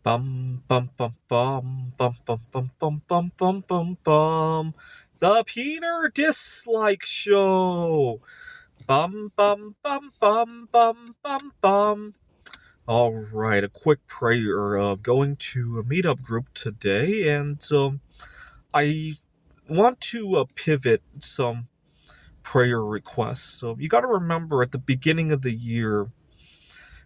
Bum bum bum bum bum bum bum bum bum bum bum bum. The Peter Dislike Show. Bum bum bum bum bum bum bum. All right, a quick prayer. Going to a meetup group today, and I want to pivot some prayer requests. So you got to remember at the beginning of the year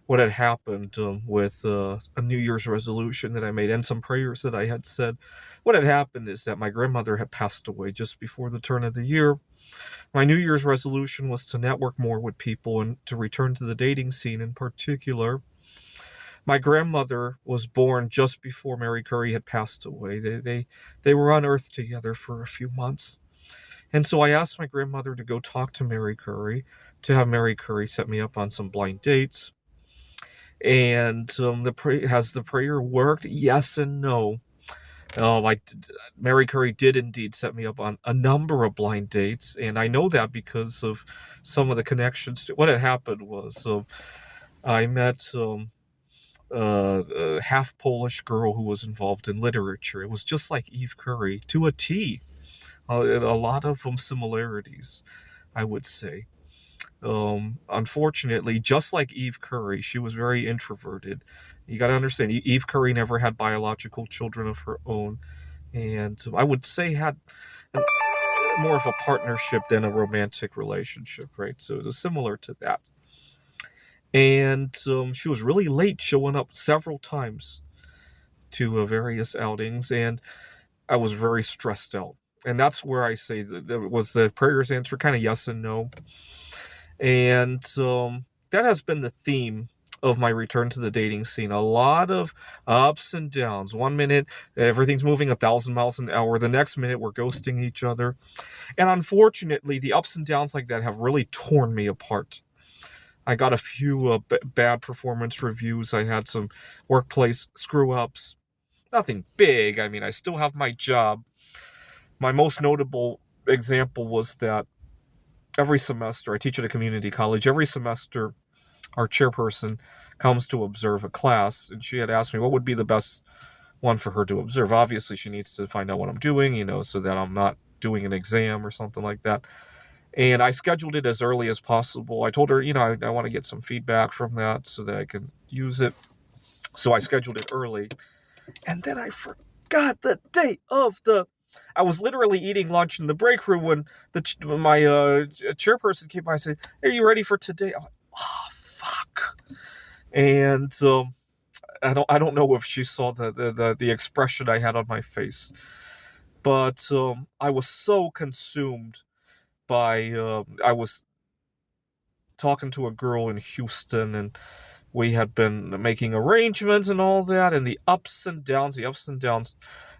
what had happened with a New Year's resolution that I made and some prayers that I had said. What had happened is that my grandmother had passed away just before the turn of the year. My New Year's resolution was to network more with people and to return to the dating scene in particular. My grandmother was born just before Marie Curie had passed away. They were on Earth together for a few months. And so I asked my grandmother to go talk to Marie Curie, to have Marie Curie set me up on some blind dates. And has the prayer worked? Yes and no. I Mary Curry did indeed set me up on a number of blind dates, and I know that because of some of the connections. What had happened was I met a half Polish girl who was involved in literature. It was just like Eve Curry to a T. A lot of similarities, I would say. Unfortunately, just like Eve Curry, she was very introverted. You got to understand, Eve Curry never had biological children of her own, and I would say had an, more of a partnership than a romantic relationship, right? So it was similar to that. And she was really late showing up several times to various outings, and I was very stressed out. And that's where I say that was the prayers answer, kind of yes and no. And that has been the theme of my return to the dating scene. A lot of ups and downs. One minute, everything's moving 1,000 miles an hour. The next minute, we're ghosting each other. And unfortunately, the ups and downs like that have really torn me apart. I got a few bad performance reviews. I had some workplace screw ups. Nothing big. I mean, I still have my job. My most notable example was that every semester, I teach at a community college. Every semester, our chairperson comes to observe a class, and she had asked me what would be the best one for her to observe. Obviously, she needs to find out what I'm doing, so that I'm not doing an exam or something like that. And I scheduled it as early as possible. I told her, I want to get some feedback from that so that I can use it. So I scheduled it early. And then I forgot the date of the. I was literally eating lunch in the break room when my chairperson came by and said, "Are you ready for today?" I'm like, "Oh fuck!" And I don't know if she saw the expression I had on my face, but I was so consumed by I was talking to a girl in Houston, and we had been making arrangements and all that, and the ups and downs.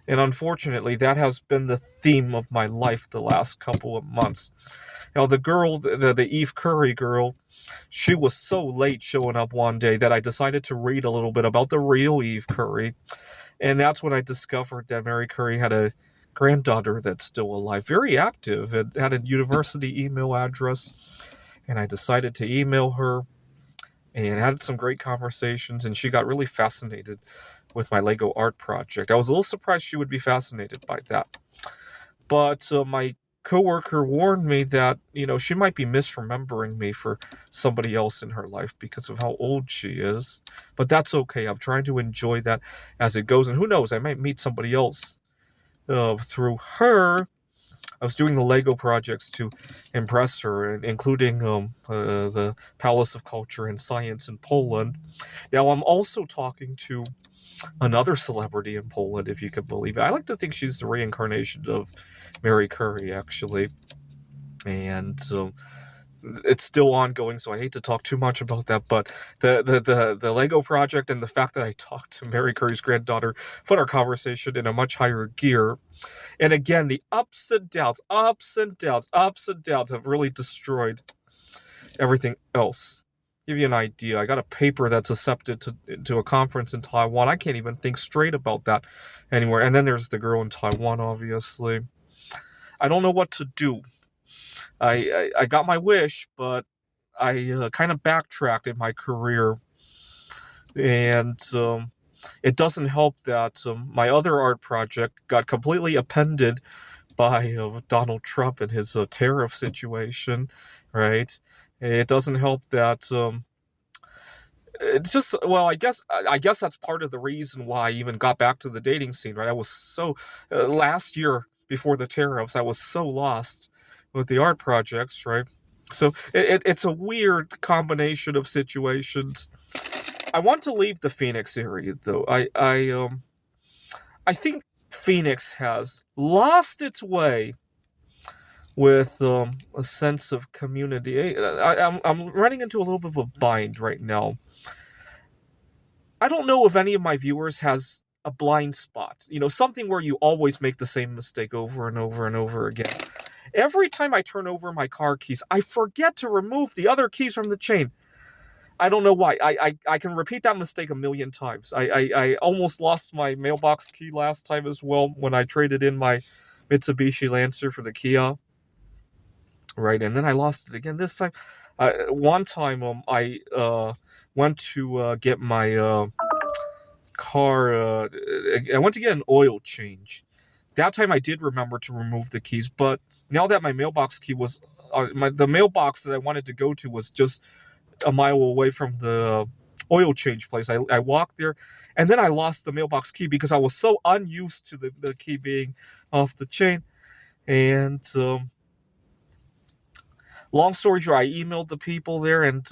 And unfortunately, that has been the theme of my life the last couple of months. The girl, the Eve Curry girl, she was so late showing up one day that I decided to read a little bit about the real Eve Curry. And that's when I discovered that Mary Curry had a granddaughter that's still alive, very active, and had a university email address. And I decided to email her and had some great conversations, and she got really fascinated with my Lego art project. I was a little surprised she would be fascinated by that. But my coworker warned me that, she might be misremembering me for somebody else in her life because of how old she is. But that's okay. I'm trying to enjoy that as it goes. And who knows, I might meet somebody else through her. I was doing the Lego projects to impress her, including the Palace of Culture and Science in Poland. Now, I'm also talking to another celebrity in Poland, if you could believe it. I like to think she's the reincarnation of Mary Curie, actually. And it's still ongoing, so I hate to talk too much about that. But the Lego project and the fact that I talked to Mary Curie's granddaughter put our conversation in a much higher gear. And again, the ups and downs, ups and downs, ups and downs have really destroyed everything else. Give you an idea, I got a paper that's accepted to a conference in Taiwan. I can't even think straight about that anymore. And then there's the girl in Taiwan, obviously. I don't know what to do. I got my wish, but I kind of backtracked in my career. And it doesn't help that my other art project got completely appended by Donald Trump and his tariff situation, right? It doesn't help that it's just, well, I guess that's part of the reason why I even got back to the dating scene, right? I was so last year before the tariffs, I was so lost with the art projects, right? So it's a weird combination of situations. I want to leave the Phoenix area though. I think Phoenix has lost its way with a sense of community. I'm running into a little bit of a bind right now. I don't know if any of my viewers has a blind spot, something where you always make the same mistake over and over and over again. Every time I turn over my car keys, I forget to remove the other keys from the chain. I don't know why. I can repeat that mistake a million times. I almost lost my mailbox key last time as well when I traded in my Mitsubishi Lancer for the Kia. Right, and then I lost it again this time. One time, I went to get my car. I went to get an oil change. That time, I did remember to remove the keys, but now that my mailbox key was the mailbox that I wanted to go to was just a mile away from the oil change place. I walked there, and then I lost the mailbox key because I was so unused to the key being off the chain, and long story short, I emailed the people there, and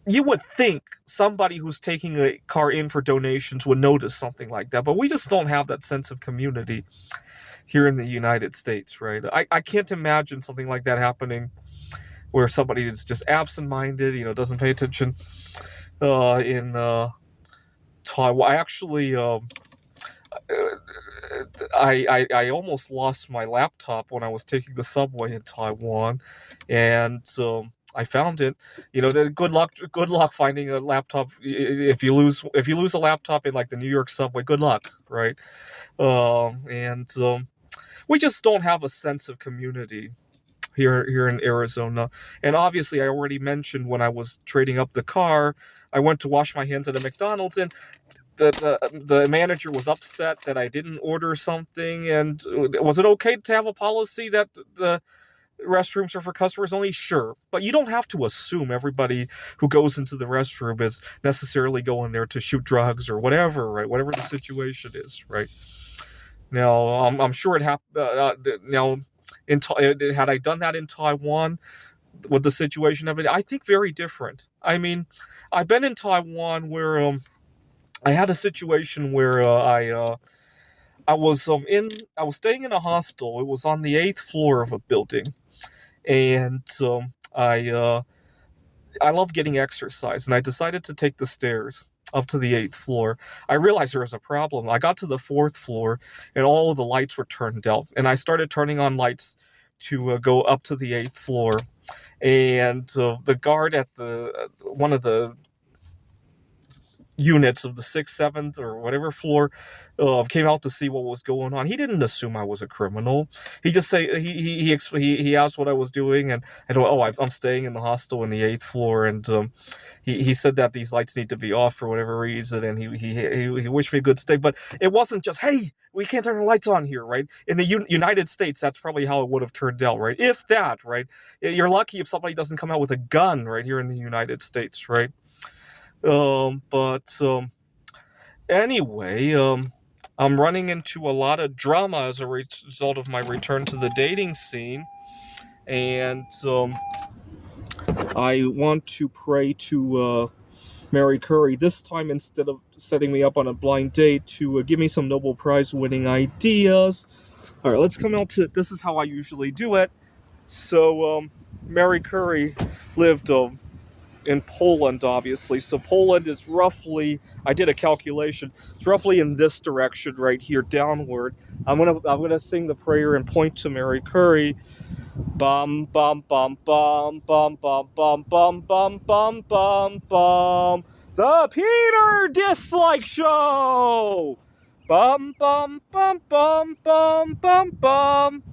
you would think somebody who's taking a car in for donations would notice something like that, but we just don't have that sense of community here in the United States, right? I can't imagine something like that happening where somebody is just absent-minded, doesn't pay attention in Taiwan. I actually, I almost lost my laptop when I was taking the subway in Taiwan, and I found it. Good luck finding a laptop. If you lose a laptop in like the New York subway, good luck, right? And we just don't have a sense of community here in Arizona. And obviously, I already mentioned when I was trading up the car, I went to wash my hands at a McDonald's, and the manager was upset that I didn't order something. And was it okay to have a policy that the restrooms are for customers only? Sure, but you don't have to assume everybody who goes into the restroom is necessarily going there to shoot drugs or whatever, right? Whatever the situation is, right? Now, I'm sure it happened. Now, had I done that in Taiwan, would the situation have been, I think, very different. I mean, I've been in Taiwan where I had a situation where I was staying in a hostel. It was on the 8th floor of a building, and I love getting exercise, and I decided to take the stairs up to the 8th floor. I realized there was a problem. I got to the 4th floor, and all of the lights were turned out, and I started turning on lights to go up to the 8th floor, and the guard at one of the units of the 6th, 7th, or whatever floor came out to see what was going on. He didn't assume I was a criminal. He just he asked what I was doing, and I go, oh, I'm staying in the hostel in the 8th floor, and he said that these lights need to be off for whatever reason, and he wished me a good stay. But it wasn't just, hey, we can't turn the lights on here, right? In the United States, that's probably how it would have turned out, right? If that, right? You're lucky if somebody doesn't come out with a gun right here in the United States, right? But anyway, I'm running into a lot of drama as a result of my return to the dating scene, and I want to pray to Marie Curie this time, instead of setting me up on a blind date, to give me some Nobel Prize winning ideas. All right, let's come out to, this is how I usually do it. So Marie Curie lived in Poland, obviously. So Poland is roughly, I did a calculation, it's roughly in this direction right here, downward. I'm gonna sing the prayer and point to Marie Curie. Bum bum bum bum bum bum bum bum bum bum bum bum. The Peter Dislike Show. Bum bum bum bum bum bum bum.